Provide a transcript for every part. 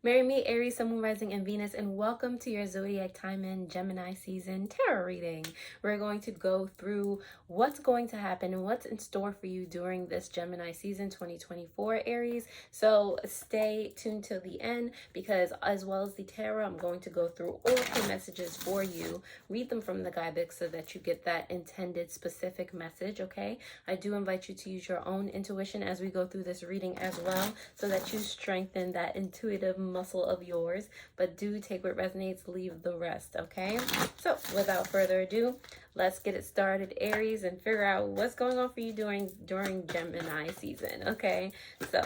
Marry me, Aries, Sun, Moon, Rising, and Venus, and welcome to your zodiac time in Gemini season tarot reading. We're going to go through what's going to happen and what's in store for you during this Gemini season 2024, Aries. So stay tuned till the end because, as well as the tarot, I'm going to go through oracle messages for you, read them from the guidebook so that you get that intended specific message. Okay, I do invite you to use your own intuition as we go through this reading as well, so that you strengthen that intuitive muscle of yours, but do take what resonates, leave the rest. Okay, so without further ado, let's get it started, Aries, and figure out what's going on for you during Gemini season. Okay, so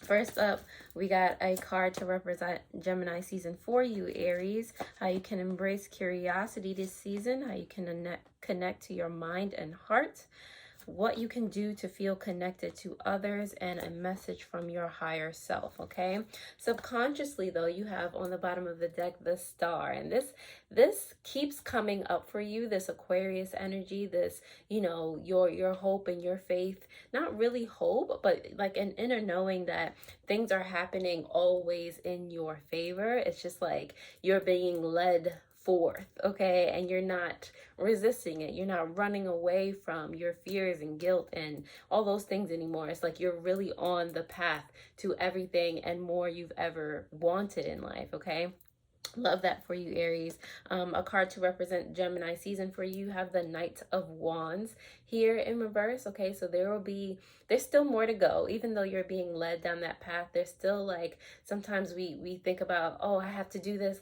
first up, we got a card to represent Gemini season for you, Aries. How you can embrace curiosity this season, how you can connect to your mind and heart, what you can do to feel connected to others, and a message from your higher self. Okay, subconsciously though, you have on the bottom of the deck the Star, and this keeps coming up for you, this Aquarius energy, this, you know, your hope and your faith. Not really hope, but like an inner knowing that things are happening always in your favor. It's just like you're being led forth, okay, and you're not resisting it, you're not running away from your fears and guilt and all those things anymore. It's like you're really on the path to everything and more you've ever wanted in life. Okay, love that for you, Aries. A card to represent Gemini season for you, have the Knight of Wands here in reverse. Okay, so there's still more to go. Even though you're being led down that path, there's still, like, sometimes we think about, oh, I have to do this,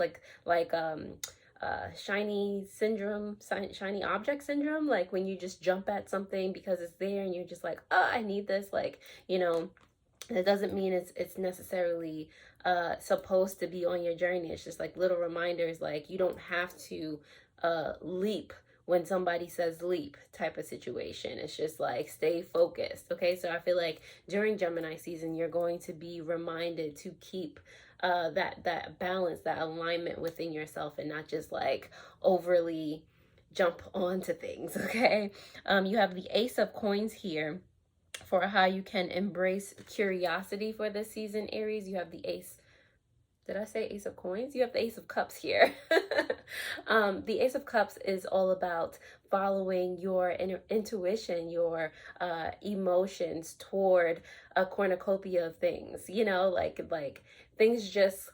shiny object syndrome, like when you just jump at something because it's there and you're just like, oh, I need this, like, you know, that doesn't mean it's necessarily supposed to be on your journey. It's just like little reminders, like you don't have to leap when somebody says leap type of situation. It's just like stay focused. Okay, so I feel like during Gemini season you're going to be reminded to keep that balance, that alignment within yourself, and not just like overly jump onto things. Okay, you have the Ace of Coins here for how you can embrace curiosity for this season, Aries. You have the Ace. Did I say Ace of Coins? You have the Ace of Cups here. The Ace of Cups is all about following your intuition, your emotions toward a cornucopia of things. You know, like things just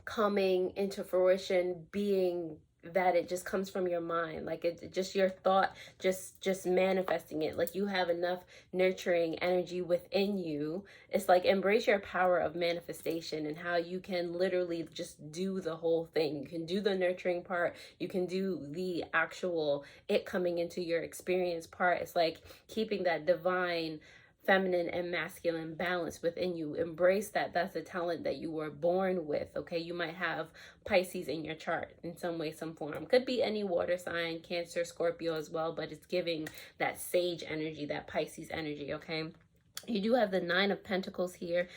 coming into fruition, being that it just comes from your mind, like it just your thought just manifesting it. Like you have enough nurturing energy within you. It's like embrace your power of manifestation and how you can literally just do the whole thing. You can do the nurturing part, you can do the actual it coming into your experience part. It's like keeping that divine feminine and masculine balance within you. Embrace that. That's a talent that you were born with. Okay, you might have Pisces in your chart in some way, some form. Could be any water sign, Cancer, Scorpio as well, but it's giving that sage energy, that Pisces energy. Okay, you do have the Nine of Pentacles here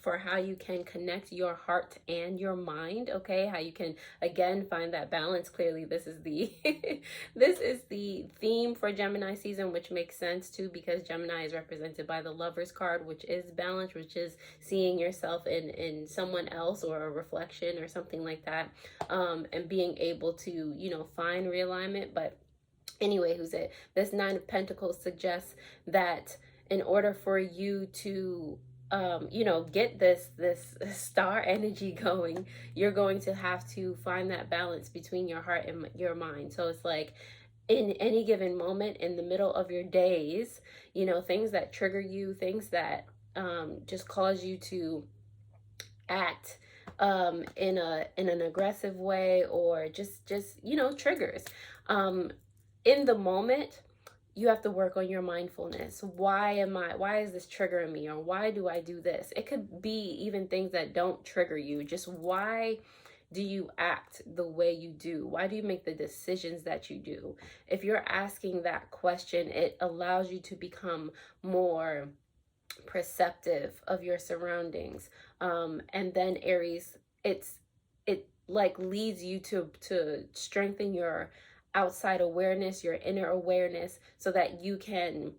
for how you can connect your heart and your mind. Okay, how you can again find that balance. Clearly this is the this is the theme for Gemini season, which makes sense too, because Gemini is represented by the Lovers card, which is balance, which is seeing yourself in someone else or a reflection or something like that, and being able to, you know, find realignment. But anyway, this Nine of Pentacles suggests that in order for you to you know, get this star energy going, you're going to have to find that balance between your heart and your mind. So it's like in any given moment in the middle of your days, you know, things that trigger you, things that just cause you to act in an aggressive way, or just you know, triggers in the moment, you have to work on your mindfulness. Why is this triggering me, or why do I do this? It could be even things that don't trigger you. Just why do you act the way you do? Why do you make the decisions that you do? If you're asking that question, it allows you to become more perceptive of your surroundings. And then Aries, it like leads you to strengthen your outside awareness, your inner awareness, so that you can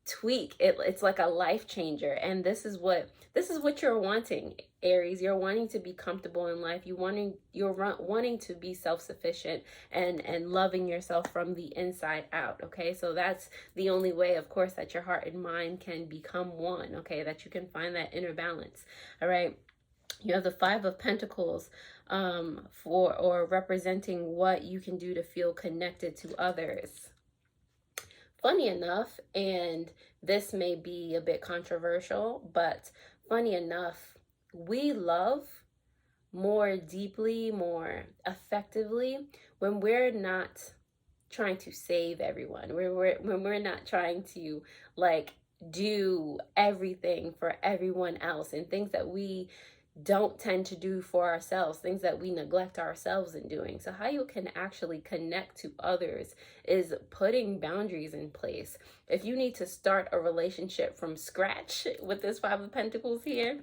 tweak. It's like a life changer. And this is what you're wanting, Aries. You're wanting to be comfortable in life. You're wanting to be self-sufficient and loving yourself from the inside out. Okay, so that's the only way, of course, that your heart and mind can become one. Okay, that you can find that inner balance. All right, you have the Five of Pentacles, for or representing what you can do to feel connected to others. Funny enough, and this may be a bit controversial, but funny enough, we love more deeply, more effectively when we're not trying to save everyone, when we're not trying to like do everything for everyone else, and things that we don't tend to do for ourselves, things that we neglect ourselves in doing. So how you can actually connect to others is putting boundaries in place. If you need to start a relationship from scratch with this Five of Pentacles here,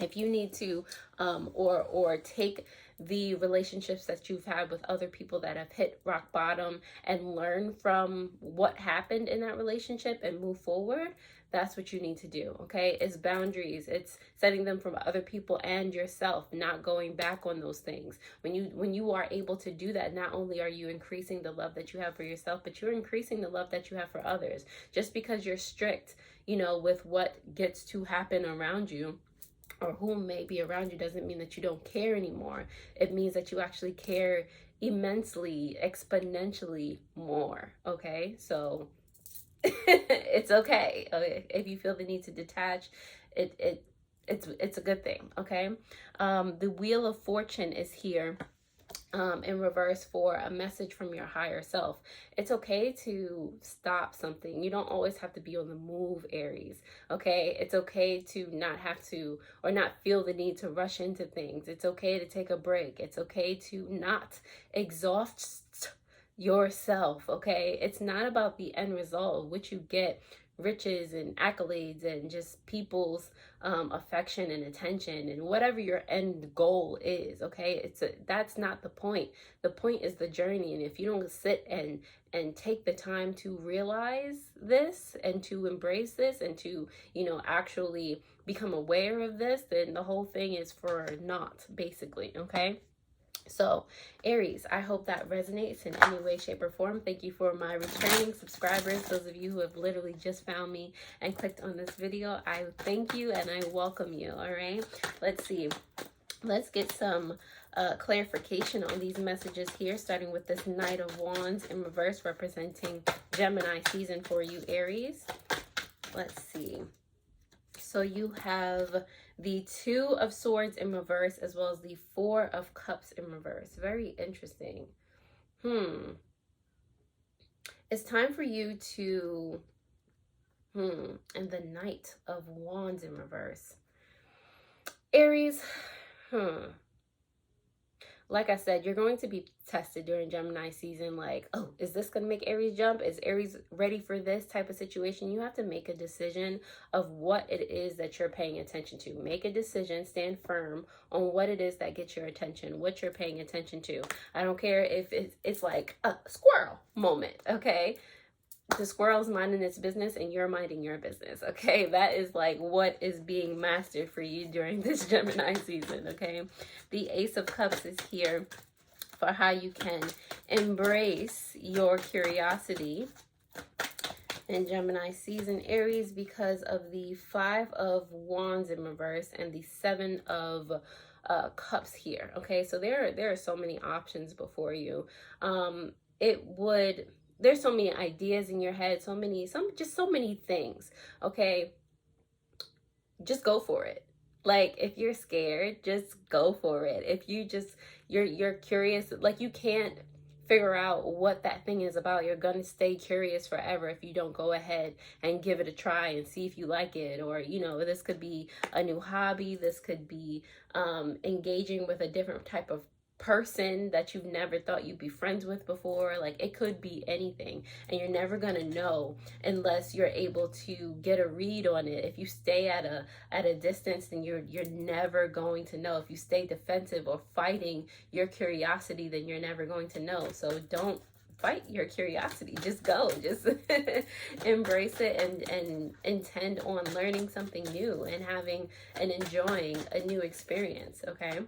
if you need to or take the relationships that you've had with other people that have hit rock bottom and learn from what happened in that relationship and move forward, that's what you need to do. Okay, it's boundaries. It's setting them from other people and yourself, not going back on those things. When you are able to do that, not only are you increasing the love that you have for yourself, but you're increasing the love that you have for others. Just because you're strict, with what gets to happen around you, or who may be around you, doesn't mean that you don't care anymore. It means that you actually care immensely, exponentially more. Okay, so it's okay. If you feel the need to detach, it's a good thing. Okay, the Wheel of Fortune is here in reverse for a message from your higher self. It's okay to stop something. You don't always have to be on the move, Aries. Okay, it's okay to not have to, or not feel the need to rush into things. It's okay to take a break. It's okay to not exhaust yourself. Okay, it's not about the end result, which you get riches and accolades and just people's affection and attention and whatever your end goal is. Okay, that's not the point. The point is the journey. And if you don't sit and take the time to realize this and to embrace this and to actually become aware of this, then the whole thing is for naught, basically. Okay, so Aries, I hope that resonates in any way, shape, or form. Thank you for my returning subscribers, those of you who have literally just found me and clicked on this video. I thank you and I welcome you. All right, let's see. Let's get some clarification on these messages here, starting with this Knight of Wands in reverse, representing Gemini season for you, Aries. Let's see. So you have the Two of Swords in reverse, as well as the Four of Cups in reverse. Very interesting. It's time for you to, and the Knight of Wands in reverse. Aries, like I said, you're going to be tested during Gemini season. Like, oh, is this going to make Aries jump? Is Aries ready for this type of situation? You have to make a decision of what it is that you're paying attention to. Make a decision, stand firm on what it is that gets your attention, what you're paying attention to. I don't care if it's like a squirrel moment, okay? The squirrel's minding its business and you're minding your business, okay? That is like what is being mastered for you during this Gemini season, okay? The Ace of Cups is here for how you can embrace your curiosity in Gemini season, Aries, because of the Five of Wands in reverse and the Seven of Cups here, okay? So there are so many options before you. There's so many ideas in your head, so many things, okay? Just go for it. Like, if you're scared, just go for it. If you're curious, like, you can't figure out what that thing is about. You're gonna stay curious forever if you don't go ahead and give it a try and see if you like it. Or, this could be a new hobby. This could be engaging with a different type of person that you've never thought you'd be friends with before. Like, it could be anything, and you're never gonna know unless you're able to get a read on it. If you stay at a distance, then you're never going to know. If you stay defensive or fighting your curiosity, then you're never going to know. So don't fight your curiosity. Just go, just embrace it, and intend on learning something new and having and enjoying a new experience. Okay.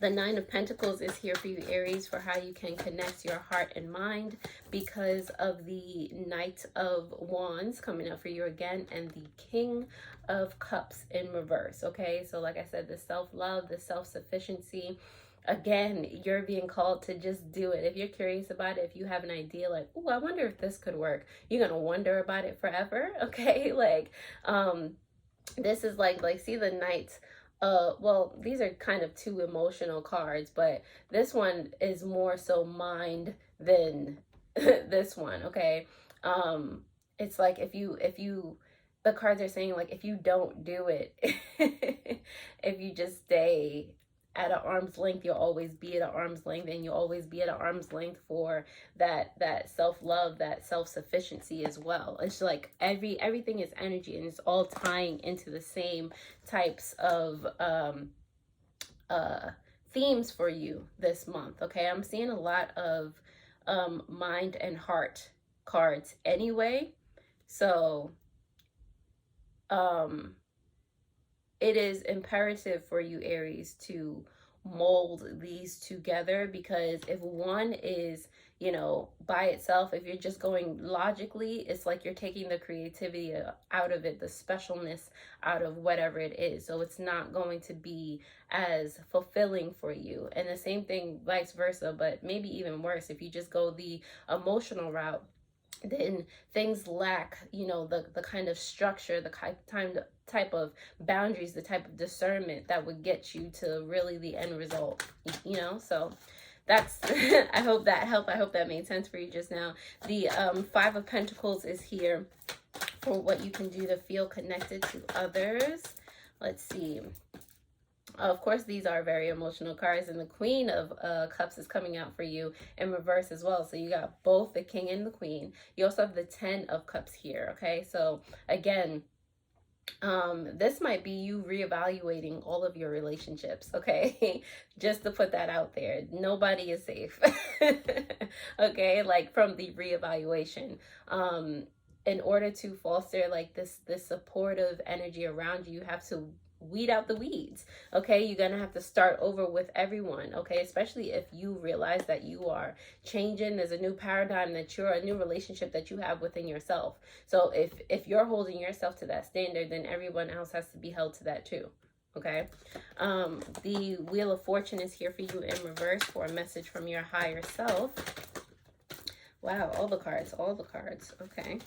The Nine of Pentacles is here for you, Aries, for how you can connect your heart and mind because of the Knight of Wands coming up for you again, and the King of Cups in reverse. Okay, so like I said, the self-love, the self-sufficiency. Again, you're being called to just do it. If you're curious about it, if you have an idea like, oh, I wonder if this could work, you're going to wonder about it forever. Okay, like, this is like see the Knight. Well, these are kind of two emotional cards, but this one is more so mind than this one. Okay. It's like if you the cards are saying like if you don't do it, if you just stay at an arm's length, you'll always be at an arm's length, and you'll always be at an arm's length for that self-love, that self-sufficiency as well. It's like everything is energy, and it's all tying into the same types of themes for you this month. Okay, I'm seeing a lot of mind and heart cards anyway, so it is imperative for you, Aries, to mold these together, because if one is, you know, by itself, if you're just going logically, it's like you're taking the creativity out of it, the specialness out of whatever it is. So it's not going to be as fulfilling for you. And the same thing vice versa, but maybe even worse if you just go the emotional route. Then things lack, you know, the kind of structure, the type of boundaries, the type of discernment that would get you to really the end result, you know. So that's I hope that helped. I hope that made sense for you just now. The Five of Pentacles is here for what you can do to feel connected to others. Let's see. Of course, these are very emotional cards, and the Queen of Cups is coming out for you in reverse as well. So you got both the King and the Queen. You also have the Ten of Cups here. Okay, so again, this might be you reevaluating all of your relationships. Okay, just to put that out there, nobody is safe. Okay, like from the reevaluation, in order to foster like this supportive energy around you, you have to weed out the weeds. Okay, you're gonna have to start over with everyone. Okay, especially if you realize that you are changing, there's a new paradigm, that you're a new relationship that you have within yourself. So if you're holding yourself to that standard, then everyone else has to be held to that too. Okay, the Wheel of Fortune is here for you in reverse for a message from your higher self. Wow, all the cards. Okay.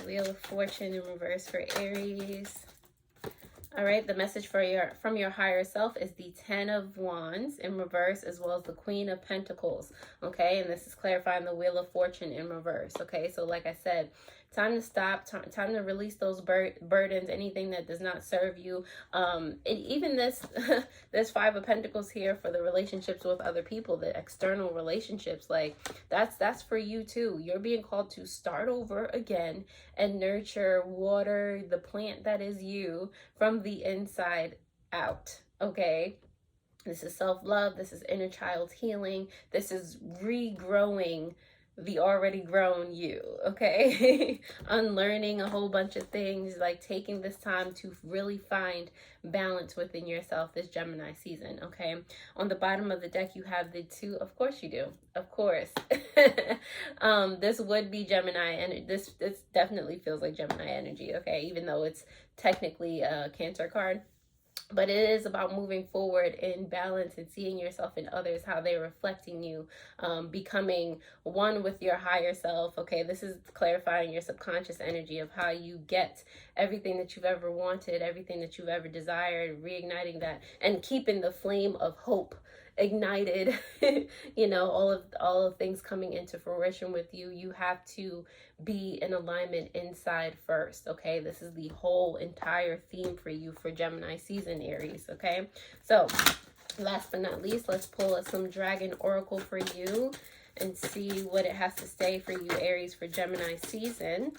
Wheel of Fortune in reverse for Aries. All right, the message for from your higher self is the Ten of Wands in reverse, as well as the Queen of Pentacles. Okay, and this is clarifying the Wheel of Fortune in reverse. Okay, so like I said, time to stop, time to release those burdens, anything that does not serve you. And even this this Five of Pentacles here for the relationships with other people, the external relationships, like that's for you too. You're being called to start over again and nurture, water the plant that is you from the inside out. Okay, this is self-love, this is inner child healing, this is regrowing the already grown you. Okay, unlearning a whole bunch of things, like taking this time to really find balance within yourself this Gemini season. Okay, on the bottom of the deck you have the Two. Of course you do, of course. This would be Gemini, and this definitely feels like Gemini energy. Okay, even though it's technically a Cancer card, but it is about moving forward in balance and seeing yourself in others, how they're reflecting you, becoming one with your higher self. Okay, this is clarifying your subconscious energy of how you get everything that you've ever wanted, everything that you've ever desired, reigniting that and keeping the flame of hope ignited. You know, all of things coming into fruition with you. You have to be in alignment inside first. Okay, this is the whole entire theme for you for Gemini season, Aries. Okay, so last but not least, let's pull some Dragon Oracle for you and see what it has to say for you, Aries, for Gemini season.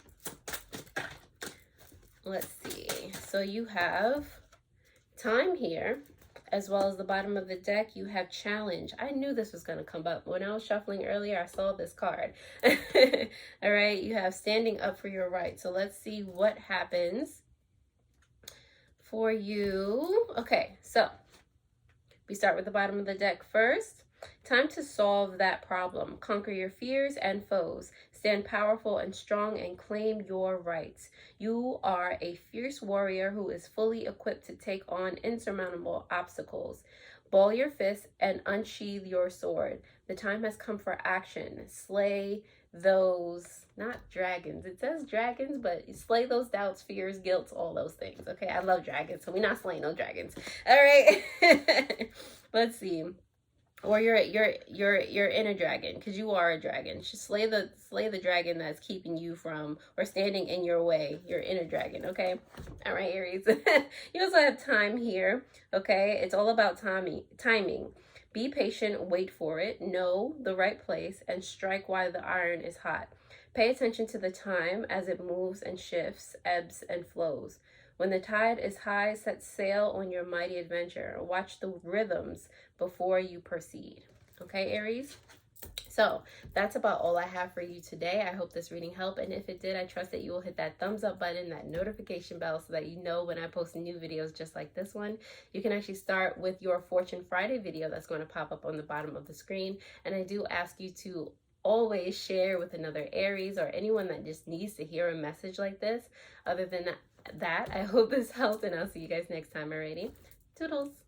Let's see. So you have time here. As well as the bottom of the deck, you have challenge. I knew this was going to come up. When I was shuffling earlier, I saw this card. All right, you have standing up for your right. So let's see what happens for you. Okay, so we start with the bottom of the deck first. Time to solve that problem. Conquer your fears and foes. Stand powerful and strong and claim your rights. You are a fierce warrior who is fully equipped to take on insurmountable obstacles. Ball your fists and unsheathe your sword. The time has come for action. Slay those, not dragons. It says dragons, but slay those doubts, fears, guilt, all those things. Okay, I love dragons, so we're not slaying no dragons. All right. Let's see. Or your inner dragon, because you are a dragon. Just slay the dragon that's keeping you from or standing in your way. Your inner dragon, okay? All right, Aries. You also have time here, okay? It's all about timing. Be patient, wait for it, know the right place, and strike while the iron is hot. Pay attention to the time as it moves and shifts, ebbs and flows. When the tide is high, set sail on your mighty adventure. Watch the rhythms before you proceed. Okay, Aries? So that's about all I have for you today. I hope this reading helped. And if it did, I trust that you will hit that thumbs up button, that notification bell, so that you know when I post new videos just like this one. You can actually start with your Fortune Friday video that's going to pop up on the bottom of the screen. And I do ask you to always share with another Aries or anyone that just needs to hear a message like this. Other than that, I hope this helped, and I'll see you guys next time already. Toodles!